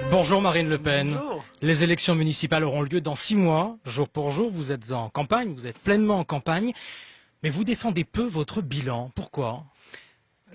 Bonjour Marine Le Pen. Bonjour. Les élections municipales auront lieu dans 6 mois. Jour pour jour, vous êtes en campagne, vous êtes pleinement en campagne. Mais vous défendez peu votre bilan. Pourquoi ?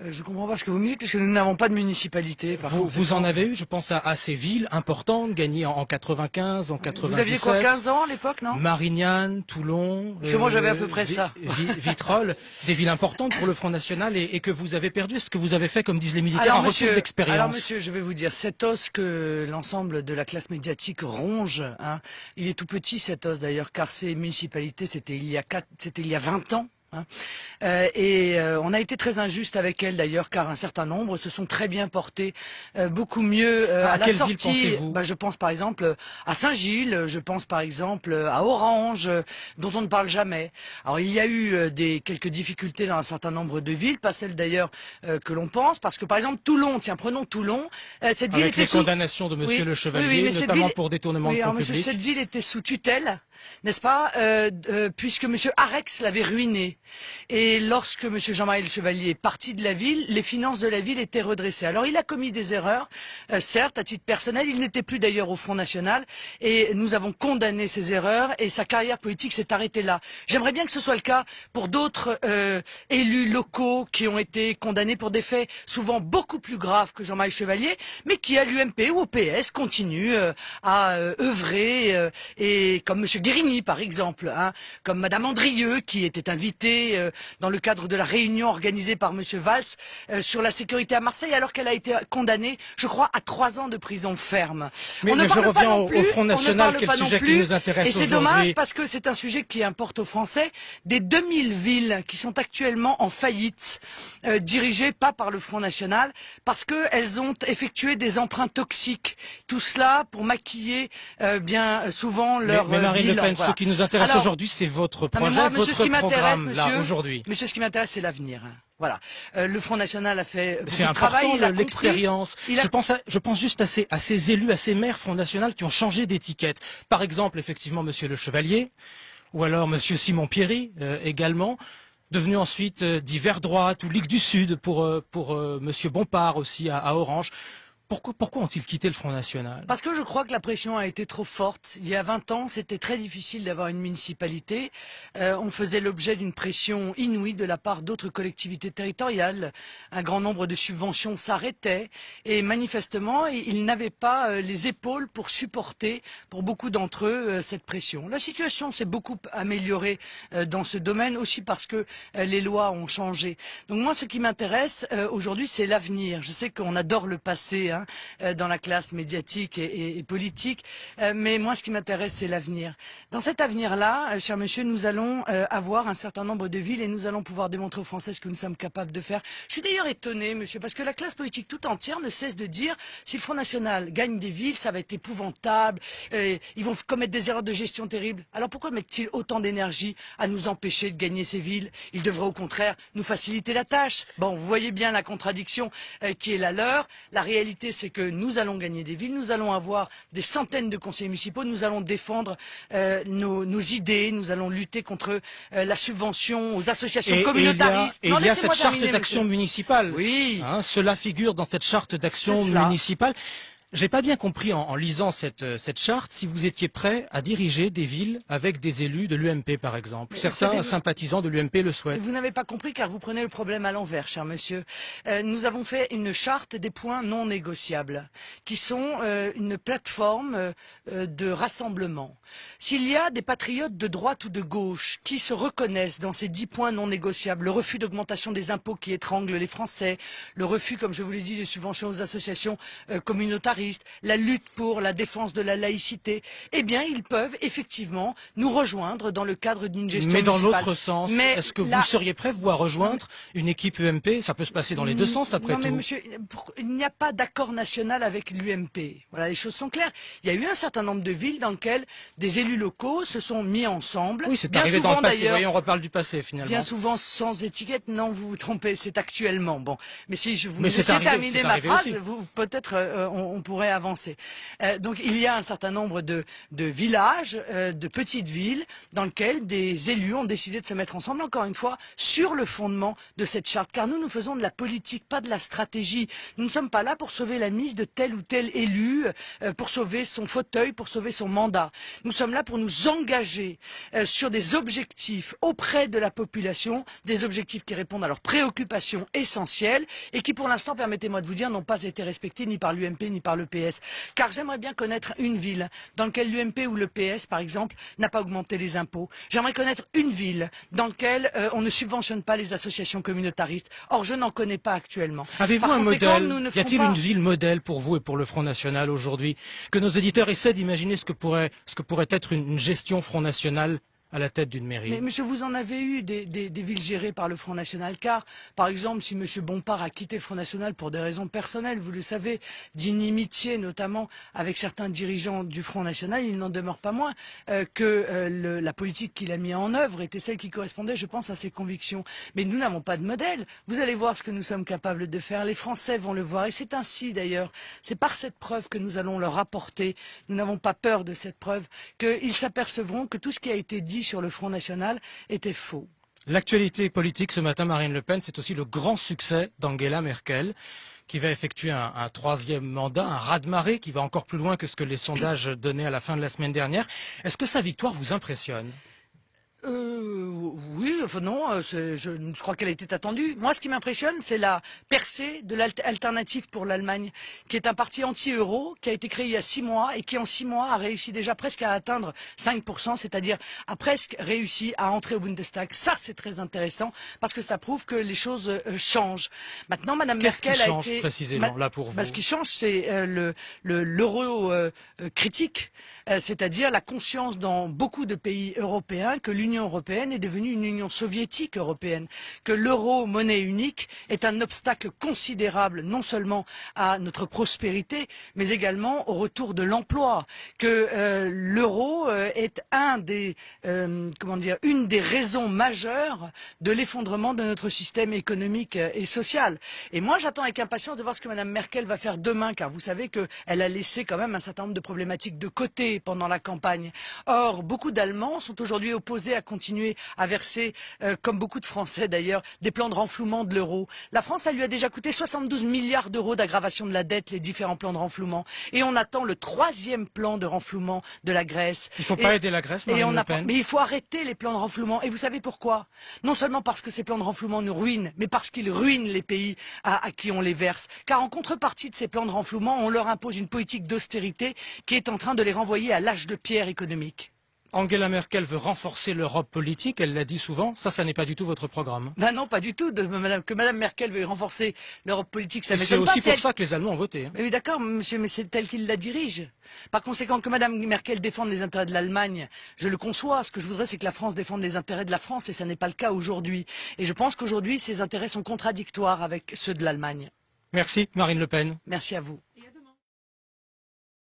Je comprends pas ce que vous me dites, puisque nous n'avons pas de municipalité. Vous en avez eu, je pense, à ces villes importantes, gagnées en 95, en 97. Vous aviez quoi, 15 ans à l'époque, non? Marignane, Toulon. Parce que moi j'avais à peu près ça. Vitrolles, des villes importantes pour le Front National et que vous avez perdu. Est-ce que vous avez fait, comme disent les militaires, un retour d'expérience? Alors monsieur, je vais vous dire, cet os que l'ensemble de la classe médiatique ronge, hein, il est tout petit cet os d'ailleurs, car ces municipalités, c'était il y a 20 ans. On a été très injuste avec elles d'ailleurs, car un certain nombre se sont très bien portés, beaucoup mieux à la sortie. Pensez-vous? Je pense par exemple à Saint-Gilles, je pense par exemple à Orange, dont on ne parle jamais. Alors il y a eu quelques difficultés dans un certain nombre de villes, pas celles d'ailleurs que l'on pense, parce que par exemple Toulon, tiens prenons Toulon, cette ville avec était les condamnations de Monsieur le Chevalier, notamment pour détournement de fonds publics. Cette ville était sous tutelle, n'est-ce pas, puisque Monsieur Arex l'avait ruinée. Et lorsque Monsieur Jean-Marie Le Chevalier est parti de la ville, les finances de la ville étaient redressées. Alors il a commis des erreurs, certes, à titre personnel, il n'était plus d'ailleurs au Front National, et nous avons condamné ces erreurs, et sa carrière politique s'est arrêtée là. J'aimerais bien que ce soit le cas pour d'autres élus locaux qui ont été condamnés pour des faits souvent beaucoup plus graves que Jean-Marie Le Chevalier, mais qui à l'UMP ou au PS continuent à œuvrer, et comme Monsieur Guérini par exemple, hein, comme Madame Andrieux qui était invitée dans le cadre de la réunion organisée par Monsieur Valls sur la sécurité à Marseille, alors qu'elle a été condamnée, je crois, à 3 ans de prison ferme. Mais je reviens au Front National, qui est le sujet qui nous intéresse aujourd'hui. Et c'est dommage parce que c'est un sujet qui importe aux Français. Des 2000 villes qui sont actuellement en faillite, dirigées pas par le Front National, parce qu'elles ont effectué des emprunts toxiques. Tout cela pour maquiller bien souvent leur Mais Marine Le Pen, voilà. Ce qui nous intéresse aujourd'hui, c'est votre projet, votre programme, là, aujourd'hui. Monsieur, ce qui m'intéresse, c'est l'avenir. Voilà. Le Front National a fait beaucoup de travail. C'est important, l'expérience. Je pense juste à ces élus, à ces maires Front National qui ont changé d'étiquette. Par exemple, effectivement, Monsieur Le Chevalier, ou alors Monsieur Simon Pierry, également, devenu ensuite dit Vert droite ou Ligue du Sud pour Monsieur Bompard aussi à Orange. Pourquoi ont-ils quitté le Front National? Parce que je crois que la pression a été trop forte. Il y a 20 ans, c'était très difficile d'avoir une municipalité. On faisait l'objet d'une pression inouïe de la part d'autres collectivités territoriales. Un grand nombre de subventions s'arrêtaient et manifestement, ils n'avaient pas les épaules pour supporter, pour beaucoup d'entre eux, cette pression. La situation s'est beaucoup améliorée dans ce domaine aussi parce que les lois ont changé. Donc moi, ce qui m'intéresse aujourd'hui, c'est l'avenir. Je sais qu'on adore le passé, hein, dans la classe médiatique et politique, mais moi ce qui m'intéresse c'est l'avenir. Dans cet avenir-là, cher monsieur, nous allons avoir un certain nombre de villes et nous allons pouvoir démontrer aux Français ce que nous sommes capables de faire. Je suis d'ailleurs étonné, monsieur, parce que la classe politique tout entière ne cesse de dire si le Front National gagne des villes, ça va être épouvantable, ils vont commettre des erreurs de gestion terribles. Alors pourquoi mettent-ils autant d'énergie à nous empêcher de gagner ces villes? Ils devraient au contraire nous faciliter la tâche. Bon, vous voyez bien la contradiction qui est la leur. La réalité, c'est que nous allons gagner des villes, nous allons avoir des centaines de conseillers municipaux, nous allons défendre nos idées, nous allons lutter contre la subvention aux associations communautaristes. Il y a cette charte d'action municipale. Oui. Hein, cela figure dans cette charte d'action municipale. J'ai pas bien compris en lisant cette charte si vous étiez prêt à diriger des villes avec des élus de l'UMP par exemple. Certains sympathisants de l'UMP le souhaitent. Vous n'avez pas compris car vous prenez le problème à l'envers, cher monsieur. Nous avons fait une charte des points non négociables qui sont une plateforme de rassemblement. S'il y a des patriotes de droite ou de gauche qui se reconnaissent dans ces 10 points non négociables, le refus d'augmentation des impôts qui étrangle les Français, le refus, comme je vous l'ai dit, des subventions aux associations communautaristes, la lutte pour la défense de la laïcité, eh bien, ils peuvent effectivement nous rejoindre dans le cadre d'une gestion municipale. Mais dans l'autre sens, est-ce que vous seriez prêt, vous, à rejoindre une équipe UMP? Ça peut se passer dans les deux sens, après tout. Non, mais monsieur, il n'y a pas d'accord national avec l'UMP. Voilà, les choses sont claires. Il y a eu un certain nombre de villes dans lesquelles des élus locaux se sont mis ensemble. Oui, c'est arrivé dans le passé. Voyons, on reparle du passé, finalement. Bien souvent sans étiquette. Non, vous vous trompez, c'est actuellement. Bon, mais si je vous laissais terminer ma phrase, peut-être on pourrait pourrait avancer. Donc il y a un certain nombre de villages, de petites villes, dans lesquelles des élus ont décidé de se mettre ensemble, encore une fois, sur le fondement de cette charte. Car nous faisons de la politique, pas de la stratégie. Nous ne sommes pas là pour sauver la mise de tel ou tel élu, pour sauver son fauteuil, pour sauver son mandat. Nous sommes là pour nous engager sur des objectifs auprès de la population, des objectifs qui répondent à leurs préoccupations essentielles et qui, pour l'instant, permettez-moi de vous dire, n'ont pas été respectés ni par l'UMP ni par le PS. Car j'aimerais bien connaître une ville dans laquelle l'UMP ou le PS, par exemple, n'a pas augmenté les impôts. J'aimerais connaître une ville dans laquelle on ne subventionne pas les associations communautaristes. Or, je n'en connais pas actuellement. Avez-vous un modèle? Y a-t-il une ville modèle pour vous et pour le Front National aujourd'hui? Que nos auditeurs essaient d'imaginer ce que pourrait être une gestion Front National à la tête d'une mairie. Mais monsieur, vous en avez eu des villes gérées par le Front National, car, par exemple, si monsieur Bompard a quitté le Front National pour des raisons personnelles, vous le savez, d'inimitié notamment avec certains dirigeants du Front National, il n'en demeure pas moins que la politique qu'il a mis en œuvre était celle qui correspondait, je pense, à ses convictions. Mais nous n'avons pas de modèle. Vous allez voir ce que nous sommes capables de faire. Les Français vont le voir. Et c'est ainsi, d'ailleurs, c'est par cette preuve que nous allons leur apporter, nous n'avons pas peur de cette preuve, qu'ils s'apercevront que tout ce qui a été dit sur le Front National était faux. L'actualité politique ce matin, Marine Le Pen, c'est aussi le grand succès d'Angela Merkel, qui va effectuer un troisième mandat, un raz-de-marée qui va encore plus loin que ce que les sondages donnaient à la fin de la semaine dernière. Est-ce que sa victoire vous impressionne? Oui, enfin non, je crois qu'elle était attendue. Moi, ce qui m'impressionne, c'est la percée de l'Alternative pour l'Allemagne, qui est un parti anti-euro, qui a été créé il y a 6 mois et qui, en 6 mois, a réussi déjà presque à atteindre 5%, c'est-à-dire a presque réussi à entrer au Bundestag. Ça, c'est très intéressant, parce que ça prouve que les choses changent. Maintenant, Madame Merkel a été... précisément, là, pour vous? Ce qui change, c'est l'euro critique, c'est-à-dire la conscience dans beaucoup de pays européens que l'Union européenne est devenue une Union soviétique européenne, que l'euro, monnaie unique, est un obstacle considérable non seulement à notre prospérité, mais également au retour de l'emploi, que l'euro est une des raisons majeures de l'effondrement de notre système économique et social. Et moi, j'attends avec impatience de voir ce que Mme Merkel va faire demain, car vous savez qu'elle a laissé quand même un certain nombre de problématiques de côté pendant la campagne. Or, beaucoup d'Allemands sont aujourd'hui opposés à continuer à verser, comme beaucoup de Français d'ailleurs, des plans de renflouement de l'euro. La France, ça lui a déjà coûté 72 milliards d'euros d'aggravation de la dette, les différents plans de renflouement. Et on attend le 3e plan de renflouement de la Grèce. Il ne faut pas aider la Grèce, Marine Le Pen. Mais il faut arrêter les plans de renflouement. Et vous savez pourquoi? Non seulement parce que ces plans de renflouement nous ruinent, mais parce qu'ils ruinent les pays à qui on les verse. Car en contrepartie de ces plans de renflouement, on leur impose une politique d'austérité qui est en train de les renvoyer à l'âge de pierre économique. Angela Merkel veut renforcer l'Europe politique, elle l'a dit souvent, ça n'est pas du tout votre programme. Ben non, pas du tout. Que Madame Merkel veuille renforcer l'Europe politique, ça m'étonne pas. C'est aussi pour ça que les Allemands ont voté. Mais oui, d'accord, monsieur, mais c'est elle qui la dirige. Par conséquent, que Madame Merkel défende les intérêts de l'Allemagne, je le conçois. Ce que je voudrais, c'est que la France défende les intérêts de la France, et ça n'est pas le cas aujourd'hui. Et je pense qu'aujourd'hui, ces intérêts sont contradictoires avec ceux de l'Allemagne. Merci, Marine Le Pen. Merci à vous.